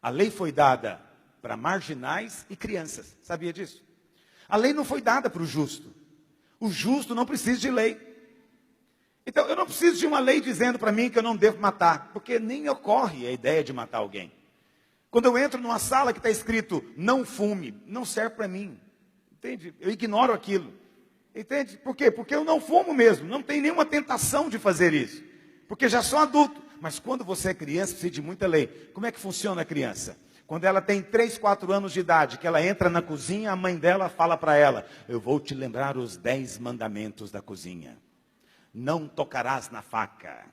A lei foi dada para marginais e crianças. Sabia disso? A lei não foi dada para o justo. O justo não precisa de lei. Então, eu não preciso de uma lei dizendo para mim que eu não devo matar, porque nem ocorre a ideia de matar alguém. Quando eu entro numa sala que está escrito, não fume, não serve para mim. Entende? Eu ignoro aquilo. Entende? Por quê? Porque eu não fumo mesmo, não tem nenhuma tentação de fazer isso. Porque já sou adulto. Mas quando você é criança, precisa de muita lei. Como é que funciona a criança? Quando ela tem 3, 4 anos de idade, que ela entra na cozinha, a mãe dela fala para ela, eu vou te lembrar os 10 mandamentos da cozinha. Não tocarás na faca,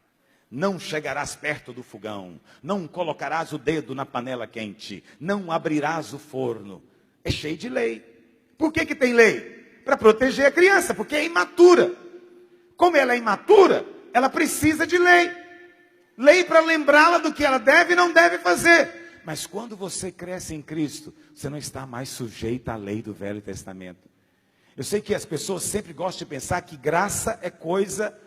não chegarás perto do fogão, não colocarás o dedo na panela quente, não abrirás o forno. É cheio de lei. Por que tem lei? Para proteger a criança, porque é imatura. Como ela é imatura, ela precisa de lei. Lei para lembrá-la do que ela deve e não deve fazer. Mas quando você cresce em Cristo, você não está mais sujeita à lei do Velho Testamento. Eu sei que as pessoas sempre gostam de pensar que graça é coisa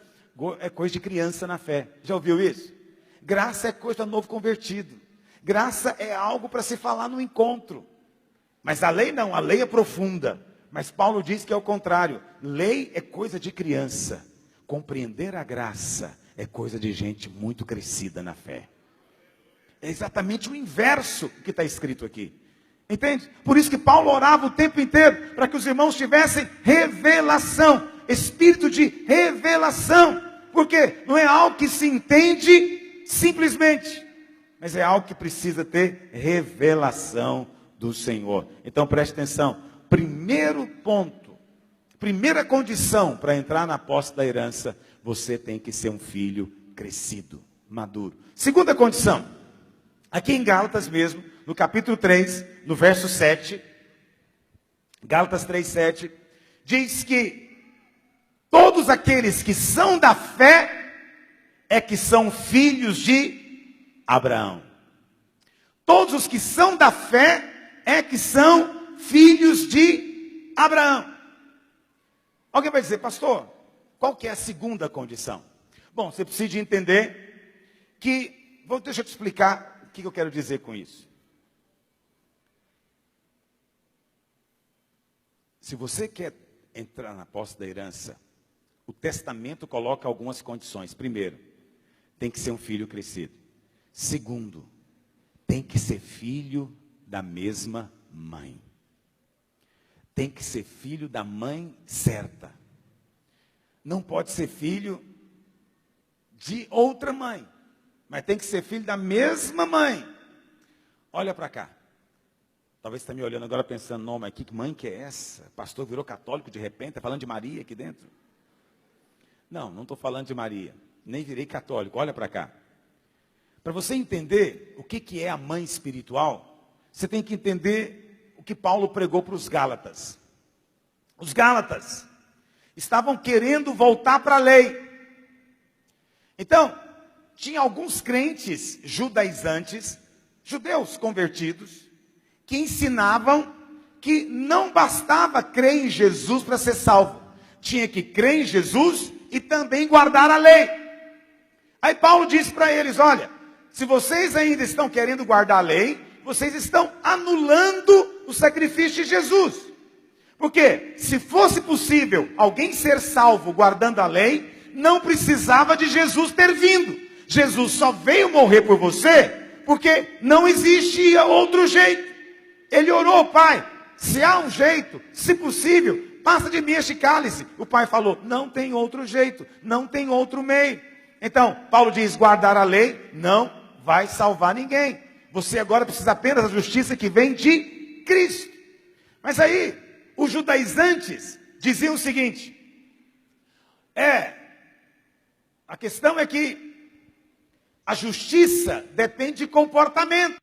de criança na fé. Já ouviu isso? Graça é coisa do novo convertido. Graça é algo para se falar no encontro. Mas a lei não, a lei é profunda. Mas Paulo diz que é o contrário. Lei é coisa de criança. Compreender a graça é coisa de gente muito crescida na fé. É exatamente o inverso que está escrito aqui. Entende? Por isso que Paulo orava o tempo inteiro, para que os irmãos tivessem revelação, espírito de revelação, porque não é algo que se entende simplesmente, mas é algo que precisa ter revelação do Senhor. Então preste atenção, primeiro ponto, primeira condição para entrar na posse da herança, você tem que ser um filho crescido, maduro. Segunda condição, aqui em Gálatas mesmo, no capítulo 3, no verso 7, Gálatas 3, 7, diz que todos aqueles que são da fé é que são filhos de Abraão. Todos os que são da fé é que são filhos de Abraão. Alguém vai dizer, pastor, qual que é a segunda condição? Bom, você precisa entender que, deixa eu te explicar o que eu quero dizer com isso. Se você quer entrar na posse da herança, o testamento coloca algumas condições. Primeiro, tem que ser um filho crescido. Segundo, tem que ser filho da mesma mãe. Tem que ser filho da mãe certa. Não pode ser filho de outra mãe, mas tem que ser filho da mesma mãe. Olha para cá. Talvez você está me olhando agora pensando, não, mas que mãe que é essa? Pastor virou católico de repente, está falando de Maria aqui dentro? Não estou falando de Maria, nem virei católico, olha para cá. Para você entender o que é a mãe espiritual, você tem que entender o que Paulo pregou para os Gálatas. Os Gálatas estavam querendo voltar para a lei. Então, tinha alguns crentes judaizantes, judeus convertidos, que ensinavam que não bastava crer em Jesus para ser salvo. Tinha que crer em Jesus e também guardar a lei. Aí Paulo disse para eles, olha, se vocês ainda estão querendo guardar a lei, vocês estão anulando o sacrifício de Jesus. Porque se fosse possível alguém ser salvo guardando a lei, não precisava de Jesus ter vindo. Jesus só veio morrer por você, porque não existia outro jeito. Ele orou, Pai, se há um jeito, se possível, passa de mim este cálice. O Pai falou, não tem outro jeito, não tem outro meio. Então, Paulo diz, guardar a lei não vai salvar ninguém. Você agora precisa apenas da justiça que vem de Cristo. Mas aí, os judaizantes diziam o seguinte, a questão é que a justiça depende de comportamento.